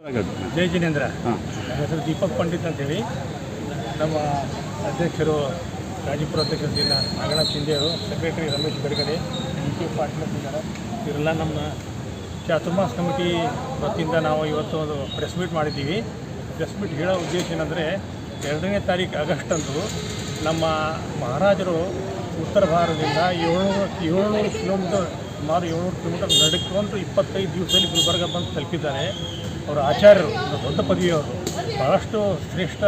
ಜೈ ಜಿನೇಂದ್ರ. ನನ್ನ ಹೆಸರು ದೀಪಕ್ ಪಂಡಿತ್ ಅಂತೇಳಿ. ನಮ್ಮ ಅಧ್ಯಕ್ಷರು ರಾಜಪುರ ಅಧ್ಯಕ್ಷರು ನಾಗನಾಥ್ ಶಿಂದೆಯವರು, ಸೆಕ್ರೆಟರಿ ರಮೇಶ್ ಬೆಡಗಡೆ, ಕೆ ಪಾಟೀಲ್ ಇದ್ದಾರೆ. ಇವರೆಲ್ಲ ನಮ್ಮ ಚಾತುರ್ಮಾಸ ಕಮಿಟಿ ವತಿಯಿಂದ ನಾವು ಇವತ್ತು ಒಂದು ಪ್ರೆಸ್ ಮೀಟ್ ಮಾಡಿದ್ದೀವಿ. ಪ್ರೆಸ್ ಮೀಟ್ ಹೇಳೋ ಉದ್ದೇಶ ಏನಂದರೆ, 2ನೇ ತಾರೀಕು ಆಗಸ್ಟ್ ಅಂದು ನಮ್ಮ ಮಹಾರಾಜರು ಉತ್ತರ ಭಾರತದಿಂದ 700 ಕಿಲೋಮೀಟರ್, ಸುಮಾರು 700 ಕಿಲೋಮೀಟರ್ ನಡ್ಕೊಂಡು 25 ದಿವಸದಲ್ಲಿ ಗುಲ್ಬರ್ಗ ಬಂದು ತಲುಪಿದ್ದಾರೆ. ಅವರ ಆಚಾರ್ಯರು, ದೊಡ್ಡ ಪದವಿಯವರು, ಭಾಳಷ್ಟು ಶ್ರೇಷ್ಠ.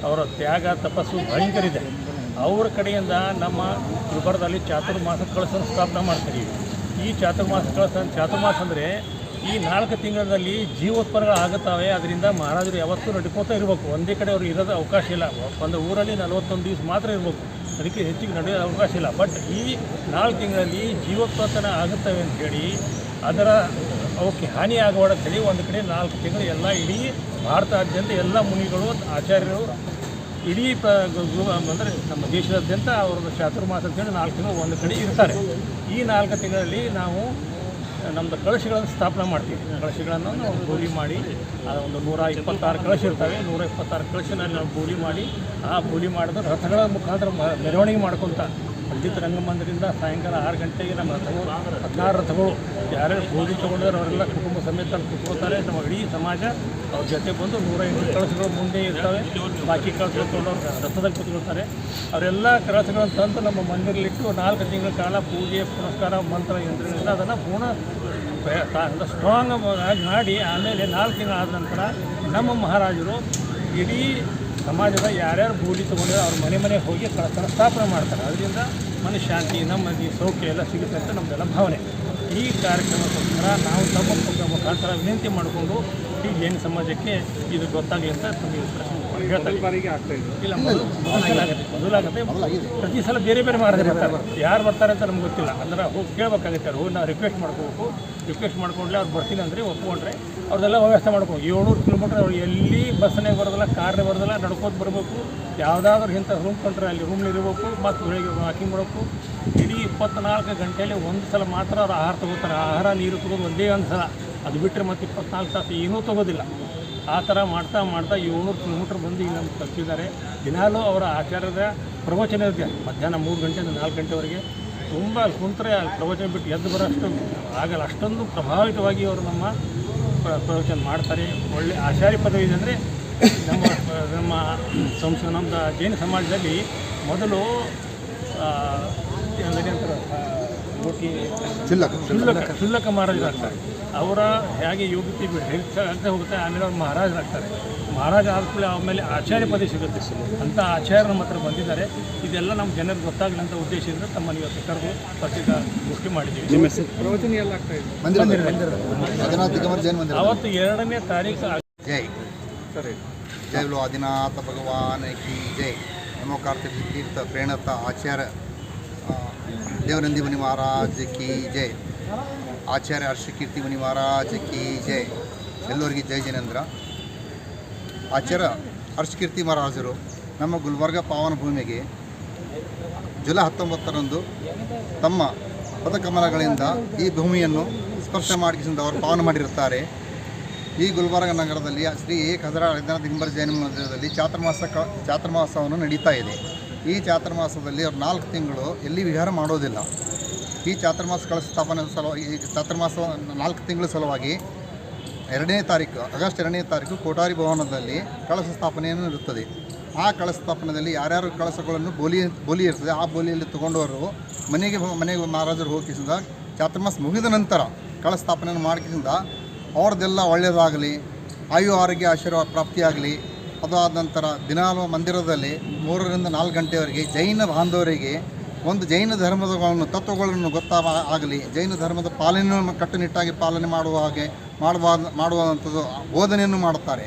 ಅವರ ತ್ಯಾಗ ತಪಸ್ಸು ಭಯಂಕರ ಇದೆ. ಅವರ ಕಡೆಯಿಂದ ನಮ್ಮ ಗುಲ್ಬರ್ಗದಲ್ಲಿ ಚಾತುರ್ಮಾಸ ಕಳಸನ್ನು ಸ್ಥಾಪನೆ ಮಾಡ್ತೀವಿ. ಈ ಚಾತುರ್ಮಾಸ ಅಂದರೆ ಈ 4 ತಿಂಗಳಲ್ಲಿ ಜೀವೋತ್ಪನ್ನಗಳು ಆಗುತ್ತವೆ. ಅದರಿಂದ ಮಹಾರಾಜರು ಯಾವತ್ತೂ ನಡ್ಕೋತಾ ಇರಬೇಕು. ಒಂದೇ ಕಡೆ ಅವರು ಇರೋದು ಅವಕಾಶ ಇಲ್ಲ. ಒಂದು ಊರಲ್ಲಿ 41 ದಿವಸ ಮಾತ್ರ ಇರಬೇಕು, ಅದಕ್ಕೆ ಹೆಚ್ಚಿಗೆ ನಡೆಯೋದು ಅವಕಾಶ ಇಲ್ಲ. ಬಟ್ ಈ 4 ತಿಂಗಳಲ್ಲಿ ಜೀವೋತ್ಪನ್ನ ಆಗುತ್ತವೆ ಅಂಥೇಳಿ ಅದರ ಅವಕ್ಕೆ ಹಾನಿ ಆಗಬಾರ್ದಂತೇಳಿ ಒಂದು ಕಡೆ 4 ತಿಂಗಳು ಎಲ್ಲ ಇಡೀ ಭಾರತಾದ್ಯಂತ ಎಲ್ಲ ಮುನಿಗಳು, ಆಚಾರ್ಯರು, ಇಡೀ ಅಂದರೆ ನಮ್ಮ ದೇಶದಾದ್ಯಂತ ಅವ್ರ ಚಾತುರ್ಮಾಸ ಅಂತೇಳಿ 4 ತಿಂಗಳು ಒಂದು ಕಡೆ ಇರ್ತಾರೆ. ಈ 4 ತಿಂಗಳಲ್ಲಿ ನಾವು ನಮ್ಮದು ಕಳಶಗಳನ್ನು ಸ್ಥಾಪನೆ ಮಾಡ್ತೀವಿ. ಕಳಶಗಳನ್ನು ನಾವು ಬೋಲಿ ಮಾಡಿ, ಒಂದು 126 ಕಳಶ ಇರ್ತವೆ. 126 ಕಳಶನಲ್ಲಿ ನಾವು ಬೋಲಿ ಮಾಡಿ, ಆ ಬೋಲಿ ಮಾಡಿದ ರಥಗಳ ಮುಖಾಂತರ ಮೆರವಣಿಗೆ ಮಾಡ್ಕೊತ ಪಂಡಿತ ರಂಗಮಂದಿರದಿಂದ ಸಾಯಂಕಾಲ 6 ಗಂಟೆಗೆ ನಮ್ಮ ರಥಗಳು 16 ರಥಗಳು ಯಾರ್ಯಾರು ಬೋಲಿ ತೊಗೊಂಡ್ರೆ ಅವರೆಲ್ಲ ಕುಟುಂಬ ಸಮೇತ ಕೂತ್ಕೊಳ್ತಾರೆ. ನಮ್ಮ ಇಡೀ ಸಮಾಜ ಅವ್ರ ಜೊತೆ ಬಂದು 108 ಕಳಶಗಳು ಮುಂದೆ ಇರ್ತವೆ. ಬಾಕಿ ಕಳಶಗಳು ತೊಗೊಂಡವ್ರು ರಥದಲ್ಲಿ ಕೂತ್ಕೊಳ್ತಾರೆ. ಅವರೆಲ್ಲ ಕಳಶಗಳನ್ನು ತಂದು ನಮ್ಮ ಮಂದಿರಲಿಟ್ಟು 4 ತಿಂಗಳ ಕಾಲ ಪೂಜೆ ಪುನಸ್ಕಾರ ಮಂತ್ರ ಯಂತ್ರಗಳಿಂದ ಅದನ್ನು ಪೂರ್ಣ ಸ್ಟ್ರಾಂಗ್ ಆಗಿ ಮಾಡಿ, ಆಮೇಲೆ 4 ತಿಂಗಳಾದ ನಂತರ ನಮ್ಮ ಮಹಾರಾಜರು ಇಡೀ ಸಮಾಜದ ಯಾರ್ಯಾರು ಬೋಲಿ ತೊಗೊಂಡ್ರೆ ಅವ್ರ ಮನೆಗೆ ಹೋಗಿ ಕಳಶನ ಸ್ಥಾಪನೆ ಮಾಡ್ತಾರೆ. ಅದರಿಂದ ಮನಃಶಾಂತಿ, ನೆಮ್ಮದಿ, ಸೌಖ್ಯ ಎಲ್ಲ ಸಿಗುತ್ತೆ ಅಂತ ನಮ್ಮದೆಲ್ಲ ಭಾವನೆ. ಈ ಕಾರ್ಯಕ್ರಮಕ್ಕೋಸ್ಕರ ನಾವು ತಮ್ಮ ಮುಖಾಂತರ ವಿನಂತಿ ಮಾಡಿಕೊಂಡು ಈ ಜೈನ ಸಮಾಜಕ್ಕೆ ಇದು ಗೊತ್ತಾಗಲಿ ಅಂತ ನಮಗೆ ಹೇಳ್ತಾರೆ. ಇಲ್ಲ, ಮೊದಲಾಗುತ್ತೆ. ಪ್ರತಿ ಸಲ ಬೇರೆ ಬೇರೆ ಮಹಾರಾಜರು ಬರ್ತಾರೆ. ಯಾರು ಬರ್ತಾರೆ ಅಂತ ನಮ್ಗೆ ಗೊತ್ತಿಲ್ಲ. ಅಂದ್ರೆ ಹೋಗಿ ಕೇಳಬೇಕಾಗುತ್ತೆ. ಹೋಗಿ ನಾವು ರಿಕ್ವೆಸ್ಟ್ ಮಾಡ್ಕೋಬೇಕು. ರಿಕ್ವೆಸ್ಟ್ ಮಾಡ್ಕೊಂಡ್ರೆ ಅವ್ರು ಬರ್ತೀನಿ ಅಂದರೆ ಒಪ್ಕೊಂಡ್ರೆ ಅವ್ರದ್ದೆಲ್ಲ ವ್ಯವಸ್ಥೆ ಮಾಡ್ಬೇಕು. 700 ಕಿಲೋಮೀಟ್ರ್ ಅವ್ರು ಎಲ್ಲಿ ಬಸ್ನಾಗ ಬರೋದಿಲ್ಲ, ಕಾರ್ನಾಗ ಬರೋದಿಲ್ಲ, ನಡ್ಕೋತ ಬರಬೇಕು. ಯಾವುದಾದ್ರೂ ಇಂಥ ರೂಮ್ ಕೊಂಡ್ರೆ ಅಲ್ಲಿ ರೂಮ್ನಿರಬೇಕು. ಮತ್ತು ಬೆಳಿಗ್ಗೆ ವಾಕಿಂಗ್ ಮಾಡಬೇಕು. ಇಡೀ 24 ಗಂಟೆಯಲ್ಲಿ ಒಂದು ಸಲ ಮಾತ್ರ ಅವ್ರು ಆಹಾರ ತೊಗೋತಾರೆ. ಆಹಾರ ನೀರು ತೊಗೋದು ಒಂದೇ ಒಂದು ಸಲ. ಅದು ಬಿಟ್ಟರೆ ಮತ್ತು 24 ತಾಸು ಏನೂ ತೊಗೋದಿಲ್ಲ. ಆ ಥರ ಮಾಡ್ತಾ 700 ಕಿಲೋಮೀಟ್ರ್ ಬಂದು ಈಗ ನಮ್ಗೆ ತಲುಪಿದ್ದಾರೆ. ದಿನಾಲೂ ಅವರ ಆಚಾರ್ಯದ ಪ್ರವಚನ ಇರುತ್ತೆ. ಮಧ್ಯಾಹ್ನ 3 ಗಂಟೆಯಿಂದ 4 ಗಂಟೆವರೆಗೆ ತುಂಬ ಕುಂತ್ರೆ ಪ್ರವಚನ ಬಿಟ್ಟು ಎದ್ದು ಬರೋಷ್ಟು ಆಗಲ್ಲ. ಅಷ್ಟೊಂದು ಪ್ರಭಾವಿತವಾಗಿ ಅವರು ನಮ್ಮ ಪ್ರವಚನ ಮಾಡ್ತಾರೆ. ಒಳ್ಳೆ ಆಚಾರ್ಯ ಪದವಿ ಇದೆ. ಅಂದರೆ ನಮ್ಮ ಜೈನ ಸಮಾಜದಲ್ಲಿ ಮೊದಲು ಶುಲ್ಲಕ ಮಹಾರಾಜರಾಗ್ತಾರೆ. ಅವರ ಹೇಗೆ ಯೋಗ್ಯತೆ ಹೆಚ್ಚಾಗ್ತಾ ಹೋಗುತ್ತೆ, ಆಮೇಲೆ ಅವ್ರು ಮಹಾರಾಜರಾಗ್ತಾರೆ. ಮಹಾರಾಜ ಆದಮೇಲೆ ಆಮೇಲೆ ಆಚಾರ್ಯ ಪದವಿ ಸಿಗುತ್ತೆ. ಅಂಥ ಆಚಾರ್ಯ ನಮ್ಮ ಹತ್ರ ಬಂದಿದ್ದಾರೆ. ಇದೆಲ್ಲ ನಮ್ಮ ಜನರಿಗೆ ಗೊತ್ತಾಗಲಿ ಅಂತ ಉದ್ದೇಶದಿಂದ ತಮ್ಮನ್ನು ಇವತ್ತು ಕರೆದು ಪತ್ರಿಕಾ ಗೋಷ್ಠಿ ಮಾಡಿದ್ದೀವಿ. ಪ್ರವಚನ ಎಲ್ಲ ಆಗ್ತಾ ಇದೆ ಅವತ್ತು 2ನೇ ತಾರೀಕು. ಜೈ ಸರಿ. ಜೈ लो आदिनाथ भगवान की जय. नमो कार्तिक तीर्थ प्रेणत आचार्य देवनंदी मुनि महाराज की जय. ಆಚಾರ್ಯ ಹರ್ಷಕೀರ್ತಿ ಮುನಿ ಮಹಾರಾಜ್ ಕಿ ಜೈ. ಎಲ್ಲರಿಗೆ ಜೈ ಜಿನೇಂದ್ರ. ಆಚಾರ್ಯ ಹರ್ಷಕೀರ್ತಿ ಮಹಾರಾಜರು ನಮ್ಮ ಗುಲ್ಬರ್ಗ ಪಾವನ ಭೂಮಿಗೆ ಜುಲೈ 19ರಂದು ತಮ್ಮ ಪದಕಮಲಗಳಿಂದ ಈ ಭೂಮಿಯನ್ನು ಸ್ಪರ್ಶ ಮಾಡಿಸಿದ ಅವರು ಪಾವನ ಮಾಡಿರುತ್ತಾರೆ. ಈ ಗುಲ್ಬರ್ಗ ನಗರದಲ್ಲಿ ಶ್ರೀ 1000 ದಿನಂಬರ್ ಜೈನ ಮಂದಿರದಲ್ಲಿ ಚಾತುರ್ಮಾಸವನ್ನು ನಡೀತಾ ಇದೆ. ಈ ಚಾತುರ್ಮಾಸದಲ್ಲಿ ಅವರು 4 ತಿಂಗಳು ಎಲ್ಲಿ ವಿಹಾರ ಮಾಡೋದಿಲ್ಲ. ಈ ಚಾತುರ್ಮಾಸ ಕಳಶ ಸ್ಥಾಪನೆ ಸಲುವಾಗಿ, ಈ ಚಾತುರ್ಮಾಸ 4 ತಿಂಗಳ ಸಲುವಾಗಿ 2ನೇ ತಾರೀಕು ಆಗಸ್ಟ್ 2ನೇ ತಾರೀಕು ಕೋಠಾರಿ ಭವನದಲ್ಲಿ ಕಳಶ ಸ್ಥಾಪನೆಯನ್ನು ಇರುತ್ತದೆ. ಆ ಕಳಶ ಸ್ಥಾಪನೆಯಲ್ಲಿ ಯಾರ್ಯಾರು ಕಳಶಗಳನ್ನು ಬೋಲಿ ಇರ್ತದೆ, ಆ ಬೋಲಿಯಲ್ಲಿ ತಗೊಂಡವರು ಮನೆಗೆ ಮಹಾರಾಜರು ಹೋಗಿಸಿದ ಚಾತುರ್ಮಾಸ ಮುಗಿದ ನಂತರ ಕಳಶ ಸ್ಥಾಪನೆಯನ್ನು ಮಾಡಿಸಿದ ಅವ್ರದ್ದೆಲ್ಲ ಒಳ್ಳೆಯದಾಗಲಿ, ಆಯು ಆರೋಗ್ಯ ಆಶೀರ್ವಾದ ಪ್ರಾಪ್ತಿಯಾಗಲಿ. ಅದಾದ ನಂತರ ದಿನಾಲು ಮಂದಿರದಲ್ಲಿ 3ರಿಂದ 4 ಗಂಟೆವರೆಗೆ ಜೈನ ಬಾಂಧವರಿಗೆ ಒಂದು ಜೈನ ಧರ್ಮದ ತತ್ವಗಳನ್ನು ಗೊತ್ತಾಗಲಿ, ಜೈನ ಧರ್ಮದ ಪಾಲನೆಯನ್ನು ಕಟ್ಟುನಿಟ್ಟಾಗಿ ಪಾಲನೆ ಮಾಡುವಂಥದ್ದು ಬೋಧನೆಯನ್ನು ಮಾಡುತ್ತಾರೆ.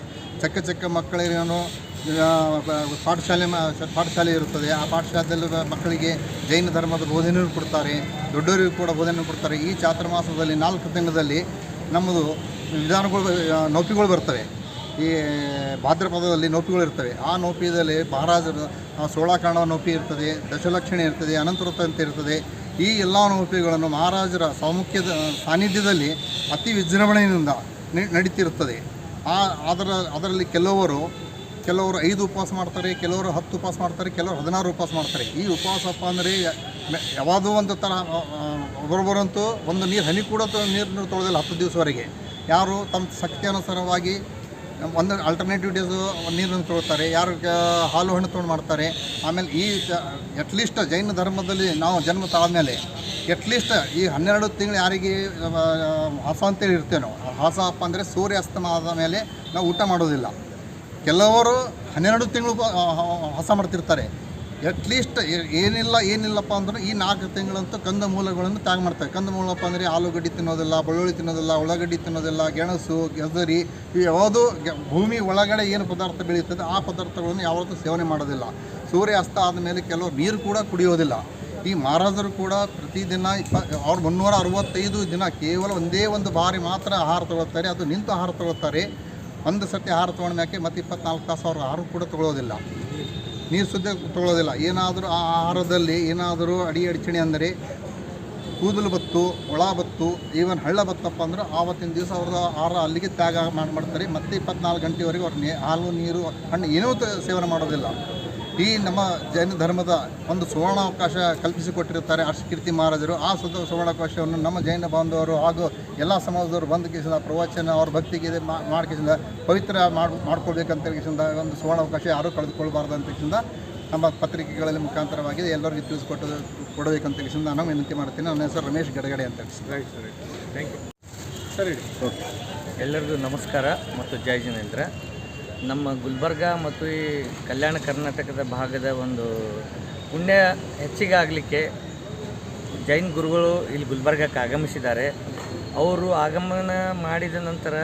ಚಿಕ್ಕ ಮಕ್ಕಳೇನು ಪಾಠಶಾಲೆ ಇರುತ್ತದೆ. ಆ ಪಾಠಶಾಲೆಯಲ್ಲಿ ಮಕ್ಕಳಿಗೆ ಜೈನ ಧರ್ಮದ ಬೋಧನೆಯನ್ನು ಕೊಡ್ತಾರೆ. ದೊಡ್ಡವರಿಗೂ ಕೂಡ ಬೋಧನೆಯನ್ನು ಕೊಡ್ತಾರೆ. ಈ ಚಾತುರ್ಮಾಸದಲ್ಲಿ 4 ತಿಂಗಳಲ್ಲಿ ನಮ್ಮದು ವಿಧಾನಗಳು, ನೌಪಿಗಳು ಬರ್ತವೆ. ಈ ಭಾದ್ರಪದದಲ್ಲಿ ನೌಪಿಗಳು ಇರ್ತವೆ. ಆ ನೌಪಿಯಲ್ಲಿ ಮಹಾರಾಜರು 16 ಕಾಂಡವ ನೌಪಿ ಇರ್ತದೆ, ದಶಲಕ್ಷಣೆ ಇರ್ತದೆ, ಅನಂತವೃತ್ತ ಅಂತ ಇರ್ತದೆ. ಈ ಎಲ್ಲ ನೌಪಿಗಳನ್ನು ಮಹಾರಾಜರ ಸಾನ್ನಿಧ್ಯದಲ್ಲಿ ಅತಿ ವಿಜೃಂಭಣೆಯಿಂದ ನಡೀತಿರುತ್ತದೆ. ಅದರಲ್ಲಿ ಕೆಲವರು 5 ಉಪವಾಸ ಮಾಡ್ತಾರೆ, ಕೆಲವರು 10 ಉಪವಾಸ ಮಾಡ್ತಾರೆ, ಕೆಲವರು 16 ಉಪವಾಸ ಮಾಡ್ತಾರೆ. ಈ ಉಪವಾಸಪ್ಪ ಅಂದರೆ ಯಾವುದೋ ಒಂದು ಥರ ಒಬ್ಬರೊಬ್ಬರಂತೂ ಒಂದು ಹನಿ ಕೂಡ ನೀರನ್ನು ತೊಳೆದಿಲ್ಲ 10 ದಿವಸವರೆಗೆ. ಯಾರು ತಮ್ಮ ಶಕ್ತಿ ಅನುಸಾರವಾಗಿ ಒಂದು ಆಲ್ಟರ್ನೇಟಿವ್ ಡೇಸು ನೀರನ್ನು ತೊಗೊಳ್ತಾರೆ, ಯಾರು ಹಾಲು ಹಣ್ಣು ತೊಗೊಂಡು ಮಾಡ್ತಾರೆ. ಆಮೇಲೆ ಅಟ್ಲೀಸ್ಟ್ ಜೈನ ಧರ್ಮದಲ್ಲಿ ನಾವು ಜನ್ಮ ತಾಳ್ಮೇಲೆ ಅಟ್ಲೀಸ್ಟ್ ಈ 12 ತಿಂಗಳು ಯಾರಿಗೆ ಹಾಸ ಅಂತೇಳಿ ಇರ್ತೇನೋ, ಹಾಸ ಅಪ್ಪ ಅಂದರೆ ಸೂರ್ಯಾಸ್ತಮ ಆದ ಮೇಲೆ ನಾವು ಊಟ ಮಾಡೋದಿಲ್ಲ. ಕೆಲವರು 12 ತಿಂಗಳು ಹಾಸ ಮಾಡ್ತಿರ್ತಾರೆ. ಅಟ್ಲೀಸ್ಟ್ ಏನಿಲ್ಲಪ್ಪ ಅಂದ್ರೆ ಈ 4 ತಿಂಗಳಂತೂ ಕಂದ ಮೂಲಗಳನ್ನು ತ್ಯಾಗ ಮಾಡ್ತಾರೆ. ಕಂದ ಮೂಲಪ್ಪ ಅಂದರೆ ಆಲೂಗಡ್ಡೆ ತಿನ್ನೋದಿಲ್ಲ, ಬೆಳ್ಳುಳ್ಳಿ ತಿನ್ನೋದಿಲ್ಲ, ಉಳ್ಳಾಗಡ್ಡಿ ತಿನ್ನೋದಿಲ್ಲ, ಗೆಣಸು, ಗೆಜರಿ, ಇವು ಯಾವುದೂ ಭೂಮಿ ಒಳಗಡೆ ಏನು ಪದಾರ್ಥ ಬೆಳೆಯುತ್ತದೆ ಆ ಪದಾರ್ಥಗಳನ್ನು ಯಾವತ್ತೂ ಸೇವನೆ ಮಾಡೋದಿಲ್ಲ. ಸೂರ್ಯ ಅಸ್ತ ಆದಮೇಲೆ ಕೆಲವರು ನೀರು ಕೂಡ ಕುಡಿಯೋದಿಲ್ಲ. ಈ ಮಹಾರಾಜರು ಕೂಡ ಪ್ರತಿದಿನ ಅವ್ರು 365 ದಿನ ಕೇವಲ ಒಂದೇ ಒಂದು ಬಾರಿ ಮಾತ್ರ ಆಹಾರ ತಗೊಳ್ತಾರೆ. ಅದು ನಿಂತು ಆಹಾರ ತಗೊಳ್ತಾರೆ. ಒಂದು ಸರ್ತಿ ಆಹಾರ ತೊಗೊಂಡ್ಮ್ಯಾಕೆ ಮತ್ತು 24 ತಾಸು ಅವ್ರು ಆಹಾರ ಕೂಡ ತೊಗೊಳ್ಳೋದಿಲ್ಲ, ನೀರು ಸುದ್ದ ತೊಗೊಳ್ಳೋದಿಲ್ಲ. ಏನಾದರೂ ಆ ಆಹಾರದಲ್ಲಿ ಏನಾದರೂ ಅಡಚಣೆ ಅಂದರೆ ಕೂದಲು ಬತ್ತು, ಒಳ ಬತ್ತು, ಈವನ್ ಹಳ್ಳ ಬತ್ತಪ್ಪ ಅಂದ್ರೆ ಆವತ್ತಿನ ದಿವಸ ಅವ್ರದ್ದು ಆಹಾರ ಅಲ್ಲಿಗೆ ತ್ಯಾಗ ಮಾಡ್ತಾರೆ. ಮತ್ತೆ 24 ಗಂಟೆವರೆಗೆ ಅವ್ರು ಹಾಲು, ನೀರು, ಹಣ್ಣು ಏನೂ ಸೇವನೆ ಮಾಡೋದಿಲ್ಲ. ಈ ನಮ್ಮ ಜೈನ ಧರ್ಮದ ಒಂದು ಸುವರ್ಣಾವಕಾಶ ಕಲ್ಪಿಸಿಕೊಟ್ಟಿರುತ್ತಾರೆ ಅರ್ಷಕೀರ್ತಿ ಮಹಾರಾಜರು. ಆ ಸುವರ್ಣಾವಕಾಶವನ್ನು ನಮ್ಮ ಜೈನ ಬಾಂಧವರು ಹಾಗೂ ಎಲ್ಲ ಸಮಾಜದವರು ಬಂದು ಕೇಸಿಂದ ಪ್ರವಚನ ಅವ್ರ ಭಕ್ತಿಗೆ ಮಾಡ್ಕೇಸಿಂದ ಪವಿತ್ರ ಮಾಡ್ಕೊಳ್ಬೇಕಂತ ಕೇಸಿಂದ ಒಂದು ಸುವರ್ಣಾವಕಾಶ ಯಾರೂ ಕಳೆದುಕೊಳ್ಬಾರ್ದು ಅಂತ ಕೇಸಿಂದ ನಮ್ಮ ಪತ್ರಿಕೆಗಳಲ್ಲಿ ಮುಖಾಂತರವಾಗಿ ಎಲ್ಲರಿಗೂ ಕೊಡಬೇಕಂತ ಕೇಸಿಂದ ನಾನು ವಿನಂತಿ ಮಾಡ್ತೀನಿ. ನನ್ನ ಹೆಸರು ರಮೇಶ್ ಗಡಗಡೆ ಅಂತ. ರೈಟ್ ಸರ್, ಥ್ಯಾಂಕ್ ಯು ಸರಿ. ಓಕೆ, ಎಲ್ಲರಿಗೂ ನಮಸ್ಕಾರ ಮತ್ತು ಜೈ ಜಿನೇಂದ್ರ. ನಮ್ಮ ಗುಲ್ಬರ್ಗ ಮತ್ತು ಈ ಕಲ್ಯಾಣ ಕರ್ನಾಟಕದ ಭಾಗದ ಒಂದು ಪುಣ್ಯ ಹೆಚ್ಚಿಗೆ ಆಗಲಿಕ್ಕೆ ಜೈನ್ ಗುರುಗಳು ಇಲ್ಲಿ ಗುಲ್ಬರ್ಗಕ್ಕೆ ಆಗಮಿಸಿದ್ದಾರೆ. ಅವರು ಆಗಮನ ಮಾಡಿದ ನಂತರ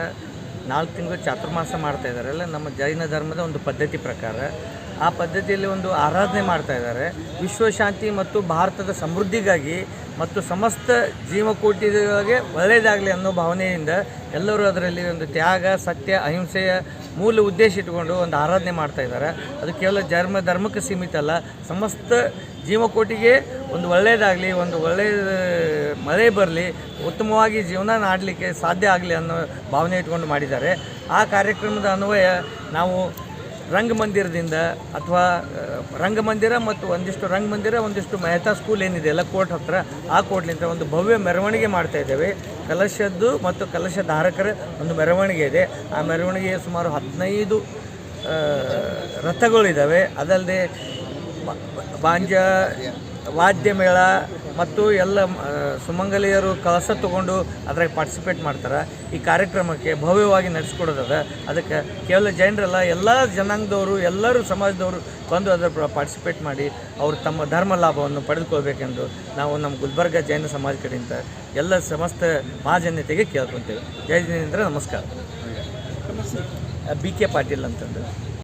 4 ತಿಂಗಳು ಚಾತುರ್ಮಾಸ ಮಾಡ್ತಾಯಿದ್ದಾರಲ್ಲ, ನಮ್ಮ ಜೈನ ಧರ್ಮದ ಒಂದು ಪದ್ಧತಿ ಪ್ರಕಾರ ಆ ಪದ್ಧತಿಯಲ್ಲಿ ಒಂದು ಆರಾಧನೆ ಮಾಡ್ತಾಯಿದ್ದಾರೆ. ವಿಶ್ವಶಾಂತಿ ಮತ್ತು ಭಾರತದ ಸಮೃದ್ಧಿಗಾಗಿ ಮತ್ತು ಸಮಸ್ತ ಜೀವಕೋಟಿಗಳಿಗೆ ಒಳ್ಳೆಯದಾಗಲಿ ಅನ್ನೋ ಭಾವನೆಯಿಂದ ಎಲ್ಲರೂ ಅದರಲ್ಲಿ ಒಂದು ತ್ಯಾಗ, ಸತ್ಯ, ಅಹಿಂಸೆಯ ಮೂಲ ಉದ್ದೇಶ ಇಟ್ಕೊಂಡು ಒಂದು ಆರಾಧನೆ ಮಾಡ್ತಾಯಿದ್ದಾರೆ. ಅದು ಕೇವಲ ಧರ್ಮಕ್ಕೆ ಸೀಮಿತ ಅಲ್ಲ, ಸಮಸ್ತ ಜೀವಕೋಟಿಗೆ ಒಂದು ಒಳ್ಳೆಯದಾಗಲಿ, ಒಂದು ಒಳ್ಳೆಯ ಮಳೆ ಬರಲಿ, ಉತ್ತಮವಾಗಿ ಜೀವನ ಮಾಡಲಿಕ್ಕೆ ಸಾಧ್ಯ ಆಗಲಿ ಅನ್ನೋ ಭಾವನೆ ಇಟ್ಕೊಂಡು ಮಾಡಿದ್ದಾರೆ. ಆ ಕಾರ್ಯಕ್ರಮದ ಅನ್ವಯ ನಾವು ರಂಗಮಂದಿರದಿಂದ ಅಥವಾ ರಂಗಮಂದಿರ ಮತ್ತು ಒಂದಿಷ್ಟು ಮೆಹತಾ ಸ್ಕೂಲ್ ಏನಿದೆ ಎಲ್ಲ ಕೋರ್ಟ್ ಹತ್ರ, ಆ ಕೋರ್ಟ್ಲಿಂದ ಒಂದು ಭವ್ಯ ಮೆರವಣಿಗೆ ಮಾಡ್ತಾಯಿದ್ದೇವೆ. ಕಲಶದ್ದು ಮತ್ತು ಕಲಶ ಧಾರಕರ ಒಂದು ಮೆರವಣಿಗೆ ಇದೆ. ಆ ಮೆರವಣಿಗೆ ಸುಮಾರು 15 ರಥಗಳಿದ್ದಾವೆ. ಅದಲ್ಲದೆ ವಾದ್ಯ ಮೇಳ ಮತ್ತು ಎಲ್ಲ ಸುಮಂಗಲಿಯರು ಕಳಸ ತೊಗೊಂಡು ಅದ್ರಾಗ ಪಾರ್ಟಿಸಿಪೇಟ್ ಮಾಡ್ತಾರೆ. ಈ ಕಾರ್ಯಕ್ರಮಕ್ಕೆ ಭವ್ಯವಾಗಿ ನಡೆಸ್ಕೊಡೋದದ. ಅದಕ್ಕೆ ಕೇವಲ ಜೈನರಲ್ಲ, ಎಲ್ಲ ಜನಾಂಗದವರು, ಎಲ್ಲರೂ ಸಮಾಜದವರು ಬಂದು ಅದರ ಪಾರ್ಟಿಸಿಪೇಟ್ ಮಾಡಿ ಅವರು ತಮ್ಮ ಧರ್ಮ ಲಾಭವನ್ನು ಪಡೆದುಕೊಳ್ಬೇಕೆಂದು ನಾವು ನಮ್ಮ ಗುಲ್ಬರ್ಗ ಜೈನ ಸಮಾಜ ಕಡೆಯಿಂದ ಎಲ್ಲ ಸಮಸ್ತ ಮಹಾಜನತೆಗೆ ಕೇಳ್ಕೊತೇವೆ. ಜೈ ಜಿನೇಂದ್ರ, ನಮಸ್ಕಾರ. BK ಪಾಟೀಲ್ ಅಂತಂದು.